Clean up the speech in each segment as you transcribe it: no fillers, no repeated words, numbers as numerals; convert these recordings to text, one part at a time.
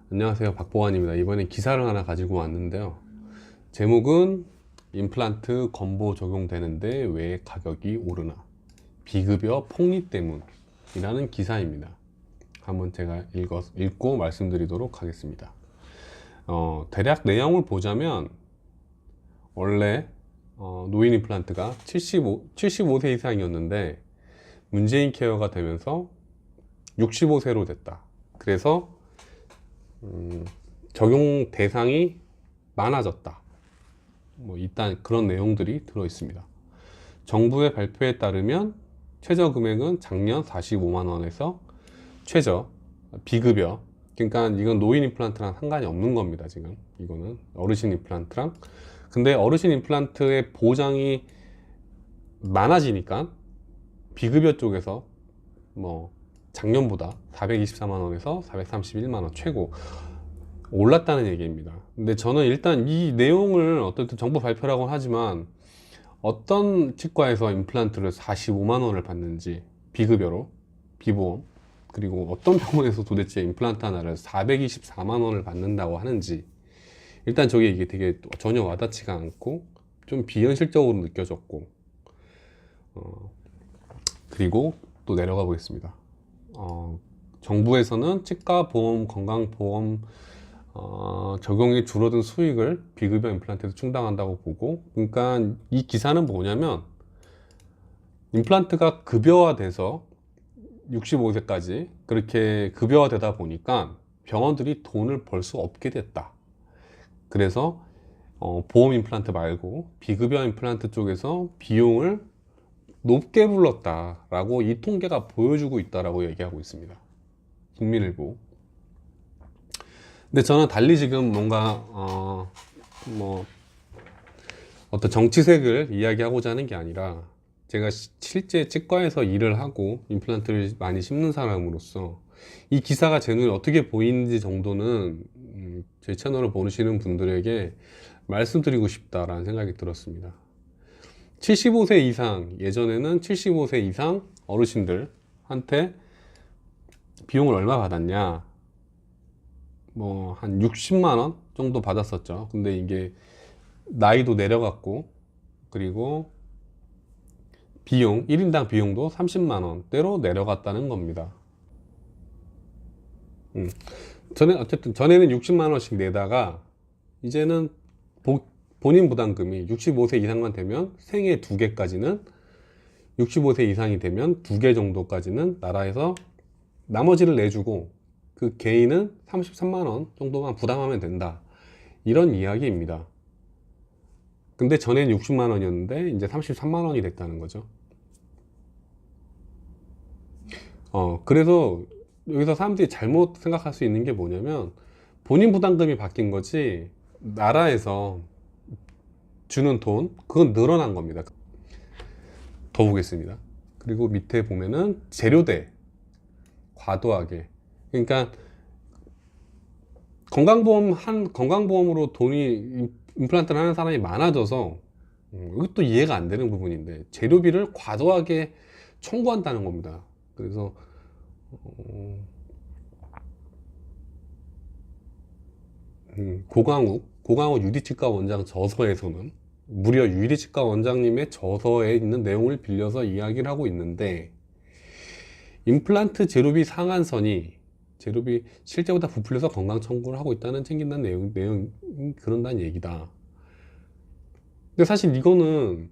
안녕하세요, 박보환입니다. 이번엔 기사를 하나 가지고 왔는데요. 제목은 임플란트 건보 적용되는데 왜 가격이 오르나, 비급여 폭리 때문이라는 기사입니다. 한번 제가 읽고 말씀드리도록 하겠습니다. 대략 내용을 보자면 원래 노인 임플란트가 75세 이상이었는데 문재인 케어가 되면서 65세로 됐다. 그래서 적용 대상이 많아졌다. 일단 그런 내용들이 들어 있습니다. 정부의 발표에 따르면 최저 금액은 작년 45만 원에서 최저 비급여, 그러니까 이건 노인 임플란트랑 상관이 없는 겁니다. 지금 이거는 어르신 임플란트랑. 근데 어르신 임플란트의 보장이 많아지니까 비급여 쪽에서 작년보다 424만 원에서 431만 원 최고 올랐다는 얘기입니다. 근데 저는 일단 이 내용을 어쨌든 정부 발표라고 하지만 어떤 치과에서 임플란트를 45만 원을 받는지 비급여로 비보험, 그리고 어떤 병원에서 도대체 임플란트 하나를 424만 원을 받는다고 하는지, 일단 저게 이게 되게 전혀 와닿지가 않고 좀 비현실적으로 느껴졌고, 그리고 또 내려가 보겠습니다. 정부에서는 치과 보험, 건강보험 적용이 줄어든 수익을 비급여 임플란트에서 충당한다고 보고, 그러니까 이 기사는 뭐냐면 임플란트가 급여화돼서 65세까지 그렇게 급여화되다 보니까 병원들이 돈을 벌 수 없게 됐다. 그래서 보험 임플란트 말고 비급여 임플란트 쪽에서 비용을 높게 불렀다라고 이 통계가 보여주고 있다라고 얘기하고 있습니다. 국민일보. 근데 저는 달리 지금 뭔가 어떤 정치색을 이야기하고자 하는 게 아니라, 제가 실제 치과에서 일을 하고 임플란트를 많이 심는 사람으로서 이 기사가 제 눈에 어떻게 보이는지 정도는 제 채널을 보시는 분들에게 말씀드리고 싶다라는 생각이 들었습니다. 75세 이상, 예전에는 75세 이상 어르신들한테 비용을 얼마 받았냐, 한 60만 원 정도 받았었죠. 근데 이게 나이도 내려갔고, 그리고 비용, 1인당 비용도 30만 원대로 내려갔다는 겁니다. 어쨌든 전에는 60만 원씩 내다가 이제는 본인 부담금이 65세 이상만 되면 생애 2개까지는, 65세 이상이 되면 2개 정도까지는 나라에서 나머지를 내주고 그 개인은 33만 원 정도만 부담하면 된다, 이런 이야기입니다. 근데 전엔 60만 원이었는데 이제 33만 원이 됐다는 거죠. 그래서 여기서 사람들이 잘못 생각할 수 있는 게 뭐냐면, 본인 부담금이 바뀐 거지 나라에서 주는 돈, 그건 늘어난 겁니다. 더 보겠습니다. 그리고 밑에 보면은 재료대 과도하게, 그러니까 건강보험으로 돈이 임플란트를 하는 사람이 많아져서, 이것도 이해가 안 되는 부분인데 재료비를 과도하게 청구한다는 겁니다. 그래서 고강욱 유디치과 원장 저서에서는 무려 유디치과 원장님의 저서에 있는 내용을 빌려서 이야기를 하고 있는데, 임플란트 재료비 상한선이 재료비 실제보다 부풀려서 건강 청구를 하고 있다는 챙긴다는 내용 그런다는 얘기다. 근데 사실 이거는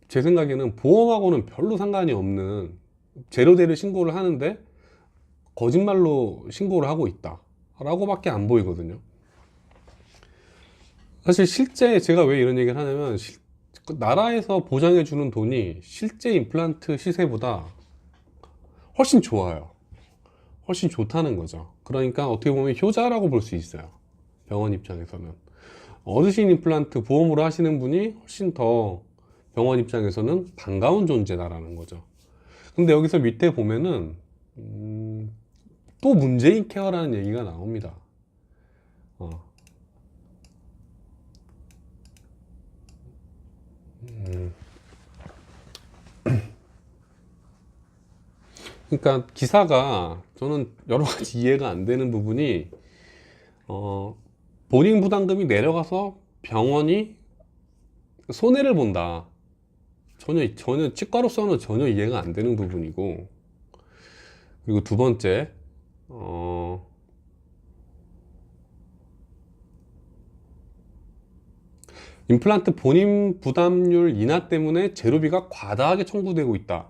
제 생각에는 보험하고는 별로 상관이 없는, 재료대를 신고를 하는데 거짓말로 신고를 하고 있다 라고 밖에 안 보이거든요. 사실 실제 제가 왜 이런 얘기를 하냐면, 나라에서 보장해 주는 돈이 실제 임플란트 시세보다 훨씬 좋아요. 훨씬 좋다는 거죠. 그러니까 어떻게 보면 효자라고 볼 수 있어요. 병원 입장에서는 어르신 임플란트 보험으로 하시는 분이 훨씬 더 병원 입장에서는 반가운 존재다라는 거죠. 근데 여기서 밑에 보면은 또 문재인 케어라는 얘기가 나옵니다. 그러니까 기사가 저는 여러 가지 이해가 안 되는 부분이, 본인 부담금이 내려가서 병원이 손해를 본다. 전혀 치과로서는 전혀 이해가 안 되는 부분이고, 그리고 두 번째, 임플란트 본인 부담률 인하 때문에 재료비가 과다하게 청구되고 있다.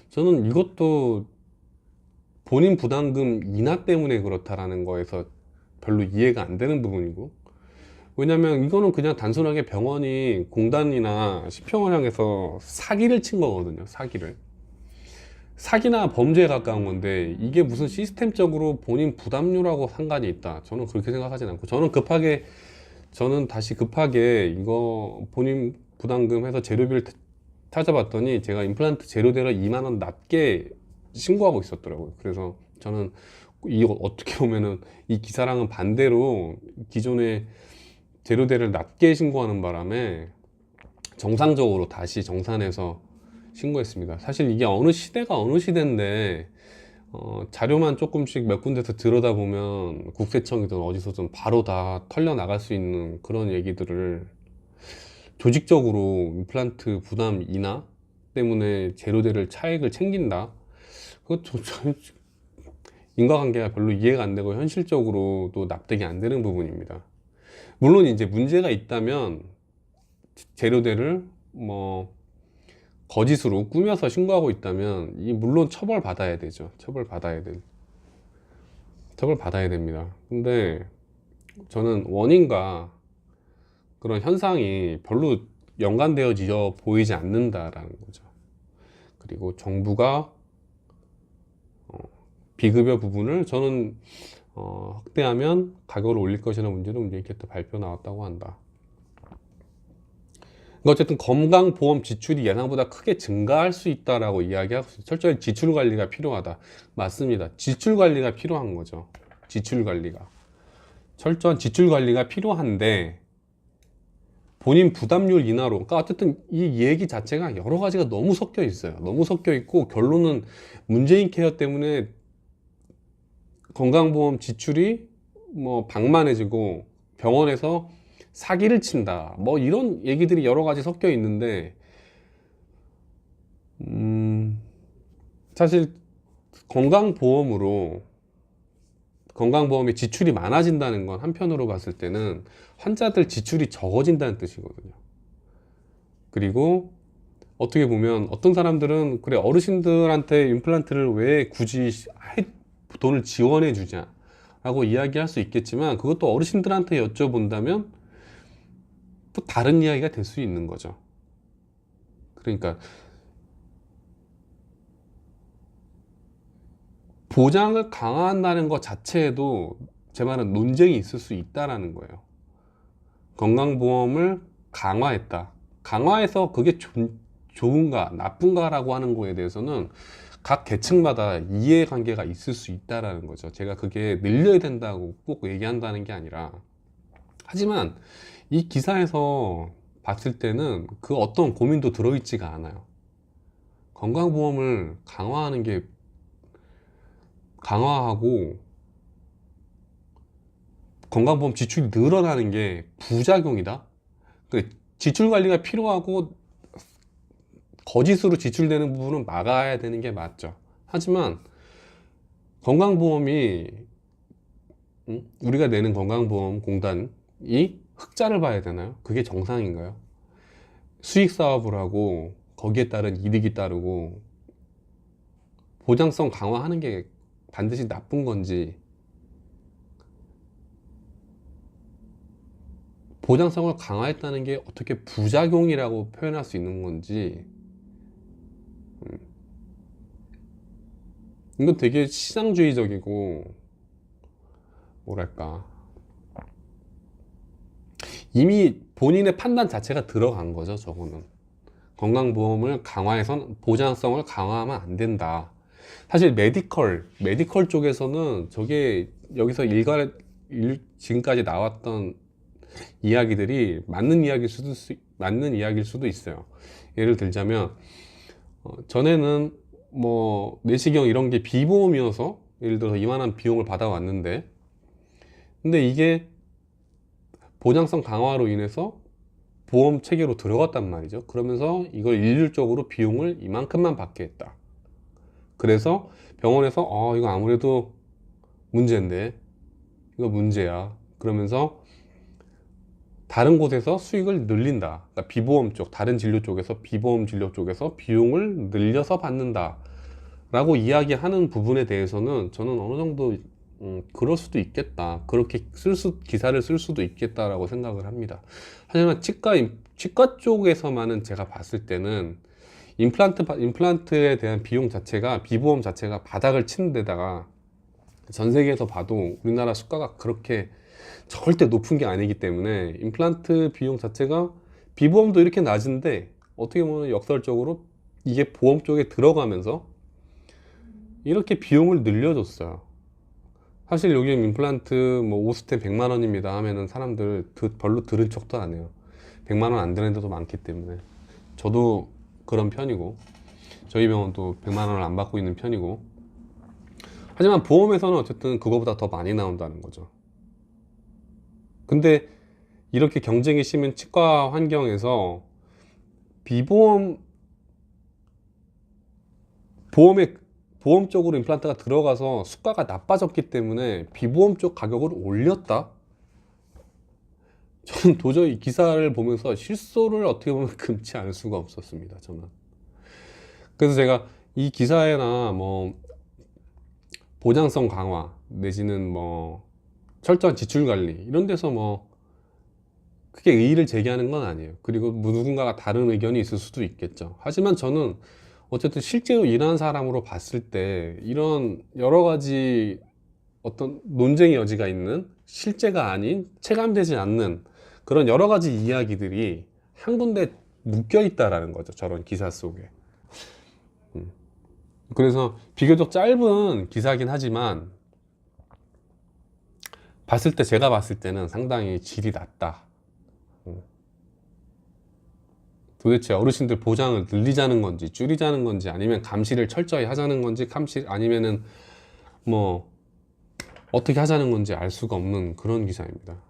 저는 이것도 본인 부담금 인하 때문에 그렇다라는 거에서 별로 이해가 안 되는 부분이고, 왜냐면 이거는 그냥 단순하게 병원이 공단이나 시평을 향해서 사기를 친 거거든요. 사기나 범죄에 가까운 건데, 이게 무슨 시스템적으로 본인 부담률하고 상관이 있다, 저는 그렇게 생각하진 않고, 저는 다시 급하게 이거 본인 부담금 해서 재료비를 찾아봤더니 제가 임플란트 재료대를 2만 원 낮게 신고하고 있었더라고요. 그래서 저는 이거 어떻게 보면은 이 기사랑은 반대로 기존의 재료대를 낮게 신고하는 바람에 정상적으로 다시 정산해서 신고했습니다. 사실 이게 어느 시대가 어느 시대인데, 자료만 조금씩 몇 군데서 들여다보면 국세청이든 어디서든 바로 다 털려 나갈 수 있는 그런 얘기들을 조직적으로 임플란트 부담 인하 때문에 재료대를 차액을 챙긴다, 그것도 인과관계가 별로 이해가 안 되고 현실적으로도 납득이 안 되는 부분입니다. 물론 이제 문제가 있다면 재료대를 뭐 거짓으로 꾸며서 신고하고 있다면 물론 처벌받아야 되죠. 처벌받아야 됩니다. 근데 저는 원인과 그런 현상이 별로 연관되어져 보이지 않는다라는 거죠. 그리고 정부가 비급여 부분을 저는 확대하면 가격을 올릴 것이라는 문제도 이렇게 또 발표 나왔다고 한다. 어쨌든 건강보험 지출이 예상보다 크게 증가할 수 있다라고 이야기하고 있어요. 철저히 지출 관리가 필요하다. 맞습니다. 지출 관리가 필요한 거죠. 철저한 지출 관리가 필요한데, 본인 부담률 인하로, 그러니까 어쨌든 이 얘기 자체가 여러 가지가 너무 섞여 있어요. 너무 섞여 있고, 결론은 문재인 케어 때문에 건강보험 지출이 뭐 방만해지고 병원에서 사기를 친다, 뭐 이런 얘기들이 여러 가지 섞여 있는데, 사실 건강보험의 지출이 많아진다는 건 한편으로 봤을 때는 환자들 지출이 적어진다는 뜻이거든요. 그리고 어떻게 보면 어떤 사람들은 그래, 어르신들한테 임플란트를 왜 굳이 돈을 지원해 주냐 라고 이야기할 수 있겠지만, 그것도 어르신들한테 여쭤본다면 또 다른 이야기가 될 수 있는 거죠. 그러니까 보장을 강화한다는 것 자체에도 제 말은 논쟁이 있을 수 있다라는 거예요. 건강보험을 강화해서 그게 좋은가 나쁜가라고 하는 거에 대해서는 각 계층마다 이해관계가 있을 수 있다라는 거죠. 제가 그게 늘려야 된다고 꼭 얘기한다는 게 아니라, 하지만 이 기사에서 봤을 때는 그 어떤 고민도 들어있지가 않아요. 건강보험을 강화하고 건강보험 지출이 늘어나는 게 부작용이다. 지출 관리가 필요하고 거짓으로 지출되는 부분은 막아야 되는 게 맞죠. 하지만 건강보험이, 우리가 내는 건강보험 공단이 흑자를 봐야 되나요? 그게 정상인가요? 수익 사업을 하고 거기에 따른 이득이 따르고 보장성 강화하는 게 반드시 나쁜 건지, 보장성을 강화했다는 게 어떻게 부작용이라고 표현할 수 있는 건지, 이건 되게 시장주의적이고, 뭐랄까, 이미 본인의 판단 자체가 들어간 거죠. 저거는 건강보험을 강화해서 보장성을 강화하면 안 된다. 사실 메디컬 쪽에서는 저게 여기서 지금까지 나왔던 이야기들이 맞는 이야기일 수도 있어요. 예를 들자면, 전에는 뭐 내시경 이런 게 비보험이어서 예를 들어서 이만한 비용을 받아왔는데, 근데 이게 보장성 강화로 인해서 보험 체계로 들어갔단 말이죠. 그러면서 이걸 일률적으로 비용을 이만큼만 받게 했다. 그래서 병원에서 이거 아무래도 문제인데, 이거 문제야. 그러면서 다른 곳에서 수익을 늘린다. 그러니까 비보험 쪽, 다른 진료 쪽에서, 비보험 진료 쪽에서 비용을 늘려서 받는다 라고 이야기하는 부분에 대해서는 저는 어느 정도 그럴 수도 있겠다, 그렇게 기사를 쓸 수도 있겠다라고 생각을 합니다. 하지만 치과 쪽에서만은 제가 봤을 때는 임플란트에 대한 비용 자체가, 비보험 자체가 바닥을 치는 데다가 전 세계에서 봐도 우리나라 수가가 그렇게 절대 높은 게 아니기 때문에 임플란트 비용 자체가 비보험도 이렇게 낮은데 어떻게 보면 역설적으로 이게 보험 쪽에 들어가면서 이렇게 비용을 늘려줬어요. 사실 요즘 임플란트 뭐 오스템 100만 원입니다 하면은 사람들 별로 들은 척도 안 해요. 100만 원 안 드는 데도 많기 때문에. 저도 그런 편이고, 저희 병원도 100만 원을 안 받고 있는 편이고. 하지만 보험에서는 어쨌든 그거보다 더 많이 나온다는 거죠. 근데 이렇게 경쟁이 심한 치과 환경에서 보험 쪽으로 임플란트가 들어가서 수가가 나빠졌기 때문에 비보험 쪽 가격을 올렸다? 저는 도저히 기사를 보면서 실소를 어떻게 보면 금치 않을 수가 없었습니다, 저는. 그래서 제가 이 기사에나 뭐 보장성 강화 내지는 뭐 철저한 지출 관리 이런 데서 뭐 크게 의의를 제기하는 건 아니에요. 그리고 누군가가 다른 의견이 있을 수도 있겠죠. 하지만 저는 어쨌든 실제로 일하는 사람으로 봤을 때 이런 여러 가지 어떤 논쟁의 여지가 있는, 실제가 아닌, 체감되지 않는 그런 여러 가지 이야기들이 한 군데 묶여 있다라는 거죠, 저런 기사 속에. 그래서 비교적 짧은 기사긴 하지만 제가 봤을 때는 상당히 질이 낮다. 도대체 어르신들 보장을 늘리자는 건지 줄이자는 건지, 아니면 감시를 철저히 하자는 건지, 아니면은 뭐 어떻게 하자는 건지 알 수가 없는 그런 기사입니다.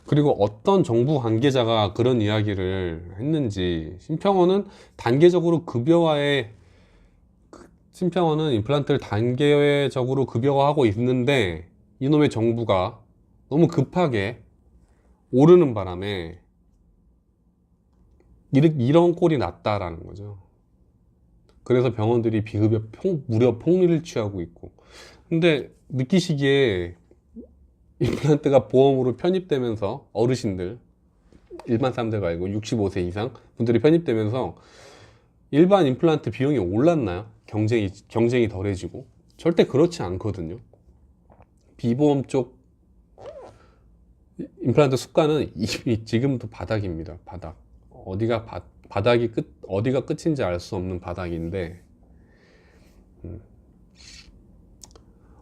그리고 어떤 정부 관계자가 그런 이야기를 했는지, 심평원은 임플란트를 단계적으로 급여화하고 있는데 이놈의 정부가 너무 급하게 오르는 바람에 이런 꼴이 났다라는 거죠. 그래서 병원들이 비급여 무려 폭리를 취하고 있고. 근데 느끼시기에 임플란트가 보험으로 편입되면서 어르신들, 일반 사람들 말고 65세 이상 분들이 편입되면서 일반 임플란트 비용이 올랐나요? 경쟁이 덜해지고? 절대 그렇지 않거든요. 비보험 쪽 임플란트 수가는 이미 지금도 바닥입니다. 바닥. 어디가 끝인지 알 수 없는 바닥인데,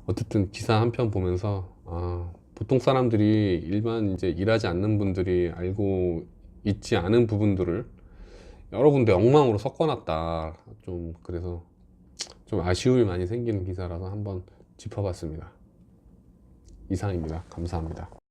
어쨌든 기사 한 편 보면서 보통 사람들이, 일반 이제 일하지 않는 분들이 알고 있지 않은 부분들을 여러 군데 엉망으로 섞어놨다. 그래서 좀 아쉬움이 많이 생기는 기사라서 한번 짚어봤습니다. 이상입니다. 감사합니다.